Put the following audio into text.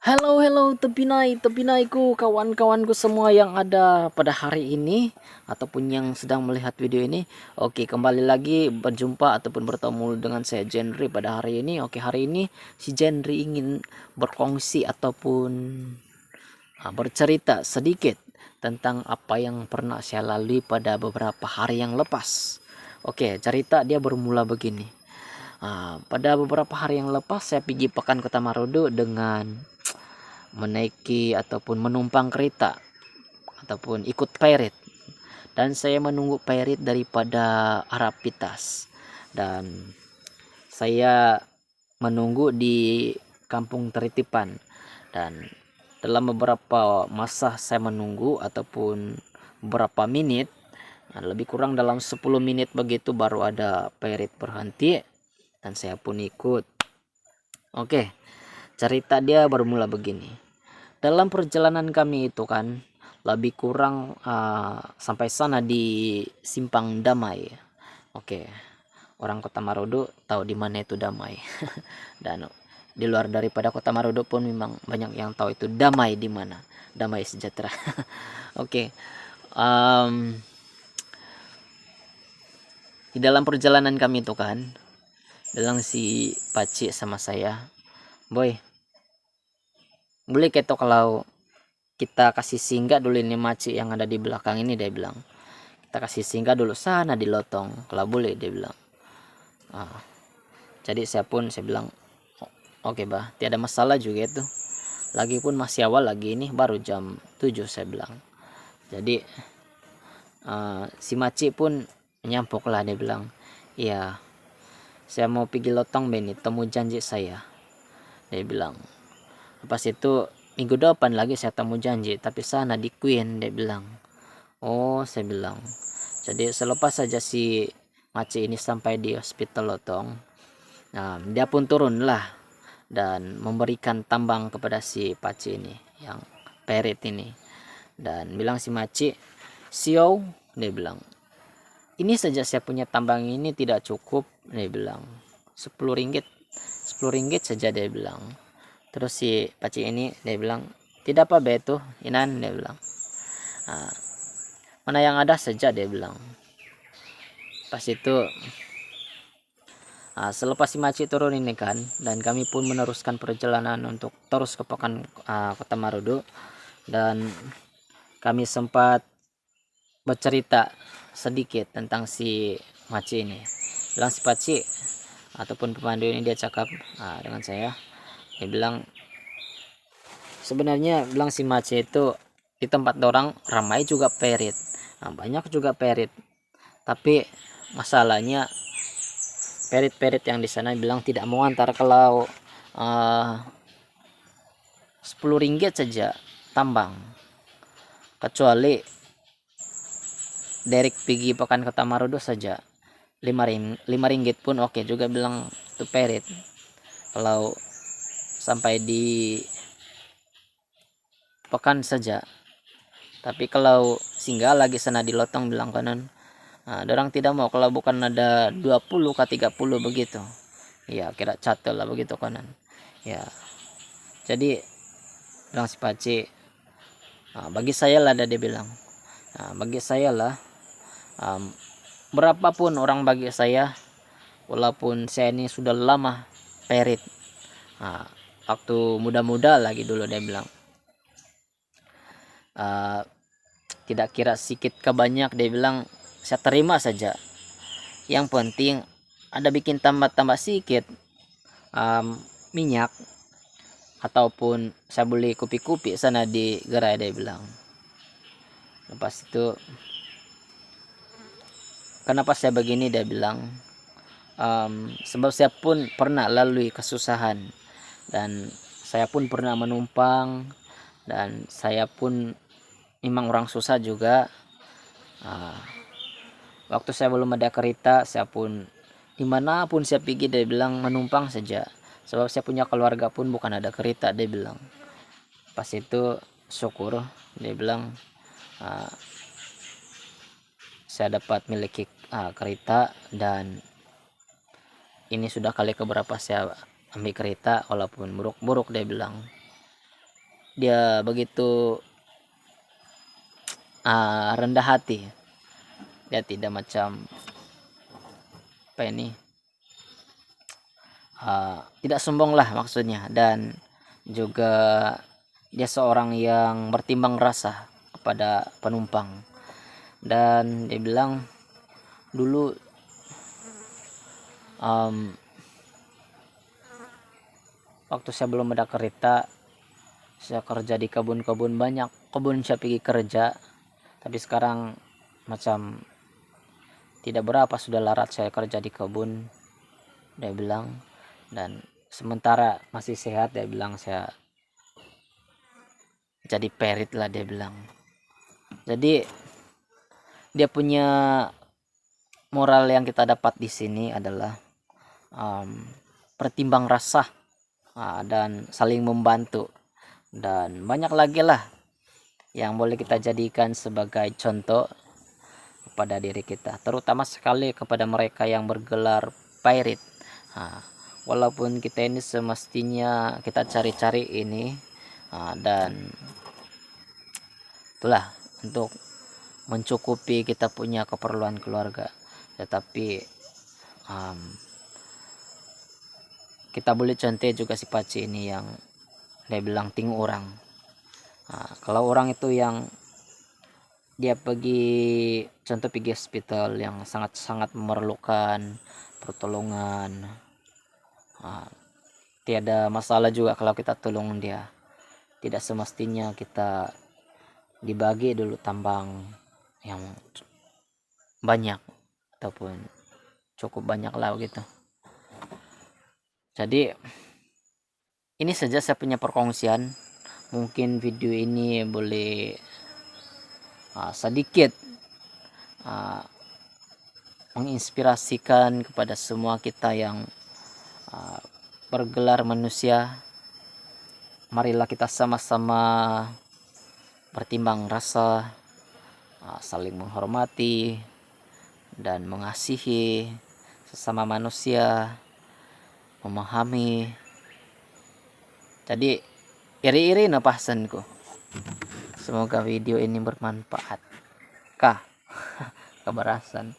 Halo, halo tepinaiku, kawan-kawanku semua yang ada pada hari ini ataupun yang sedang melihat video ini. Oke, kembali lagi berjumpa ataupun bertemu dengan saya Jendri pada hari ini. Oke, hari ini si Jendri ingin berkongsi ataupun bercerita sedikit tentang apa yang pernah saya lalui pada beberapa hari yang lepas. Oke, cerita dia bermula begini. Pada beberapa hari yang lepas saya pergi Pekan Kota Marodo dengan menaiki ataupun menumpang kereta ataupun ikut perit, dan saya menunggu perit daripada arah Pitas, dan saya menunggu di kampung teritipan. Dan dalam beberapa masa saya menunggu ataupun beberapa menit, lebih kurang dalam 10 menit begitu, baru ada perit berhenti dan saya pun ikut. Oke, cerita dia bermula begini. Dalam perjalanan kami itu kan lebih kurang sampai sana di Simpang Damai. Oke, orang Kota Marodo tahu di mana itu Damai. Dan di luar daripada Kota Marodo pun memang banyak yang tahu itu Damai di mana. Damai sejahtera. Oke. Di dalam perjalanan kami itu kan, bilang si Paci sama saya, "Boy, boleh ketok kalau kita kasih singgah dulu ini maci yang ada di belakang ini," dia bilang. "Kita kasih singgah dulu sana di lotong kalau boleh," dia bilang. Jadi saya bilang, "Oke bah, tiada masalah juga itu, lagi pun masih awal lagi, ini baru jam 7," saya bilang. Jadi si maci pun nyampuk lah, dia bilang, "Iya, saya mau pergi lotong Beni, temu janji saya," dia bilang. Lepas itu minggu depan lagi saya temu janji, tapi sana di Queen, dia bilang. "Oh," saya bilang. Jadi selepas saja si Maci ini sampai di hospital Lotong, dia pun turun lah dan memberikan tambang kepada si Paci ini yang perit ini, dan bilang si Maci, "Siau," dia bilang, "ini saja saya punya tambang ini tidak cukup," dia bilang. 10 ringgit 10 ringgit saja," dia bilang. Terus si Paci ini dia bilang, "Tidak apa betul Inan," dia bilang. "Mana yang ada saja," dia bilang. Pas itu selepas si Maci turun ini kan, dan kami pun meneruskan perjalanan untuk terus ke Pekan Kota Marodo, dan kami sempat bercerita sedikit tentang si Maci ini. Bilang si Paci ataupun pemandu ini, dia cakap dengan saya, dia bilang, "Sebenarnya," bilang si Maci itu, "di tempat orang ramai juga perit, banyak juga perit, tapi masalahnya perit-perit yang di sana," bilang, "tidak mau antar kalau 10 ringgit saja tambang, kecuali Derek pergi Pekan Kota Marodo saja 5 ringgit pun oke juga," bilang, "itu perit kalau sampai di Pekan saja, tapi kalau singgah lagi sana di Lotong," bilang kanan, "dorang tidak mau kalau bukan ada 20 ke 30 begitu, ya kira catel lah begitu kanan." Ya, jadi bilang si Paci, "Bagi saya lah," dia bilang, "bagi saya lah, berapapun orang bagi saya, walaupun saya ini sudah lama perit, waktu muda-muda lagi dulu," dia bilang, "tidak kira sedikit ke banyak," dia bilang, "saya terima saja, yang penting ada bikin tambah-tambah sedikit minyak, ataupun saya beli kupi-kupi sana di gerai," dia bilang. Lepas itu, "Kenapa saya begini," dia bilang, "sebab saya pun pernah lalui kesusahan, dan saya pun pernah menumpang, dan saya pun memang orang susah juga. Waktu saya belum ada kereta, saya pun dimanapun saya pergi," dia bilang, "menumpang saja, sebab saya punya keluarga pun bukan ada kereta," dia bilang. Pas itu syukur, dia bilang, saya dapat miliki kereta, dan ini sudah kali keberapa saya ambil kereta walaupun buruk-buruk," dia bilang. dia begitu rendah hati. Dia tidak macam apa ini, tidak sombong lah maksudnya, dan juga dia seorang yang bertimbang rasa kepada penumpang. Dan dia bilang dulu waktu saya belum ada kereta, saya kerja di kebun-kebun, banyak kebun saya pergi kerja, tapi sekarang macam tidak berapa sudah larat saya kerja di kebun, dia bilang. Dan sementara masih sehat, dia bilang, saya jadi perit lah, dia bilang. Jadi dia punya moral yang kita dapat di sini adalah pertimbang rasa dan saling membantu, dan banyak lagi lah yang boleh kita jadikan sebagai contoh kepada diri kita, terutama sekali kepada mereka yang bergelar pirate. Walaupun kita ini semestinya kita cari-cari ini dan itulah untuk mencukupi kita punya keperluan keluarga, tetapi kita boleh contoh juga si Paci ini yang dia bilang ting orang. Kalau orang itu yang dia pergi hospital yang sangat-sangat memerlukan pertolongan, tiada masalah juga kalau kita tolong dia. Tidak semestinya kita dibagi dulu tambang yang banyak ataupun cukup banyak lah gitu. Jadi ini saja saya punya perkongsian. Mungkin video ini boleh sedikit menginspirasikan kepada semua kita yang bergelar manusia. Marilah kita sama-sama bertimbang rasa, saling menghormati dan mengasihi sesama manusia, memahami. Jadi iri-iri na pasanku. Semoga video ini bermanfaat. Kah? Keberasan.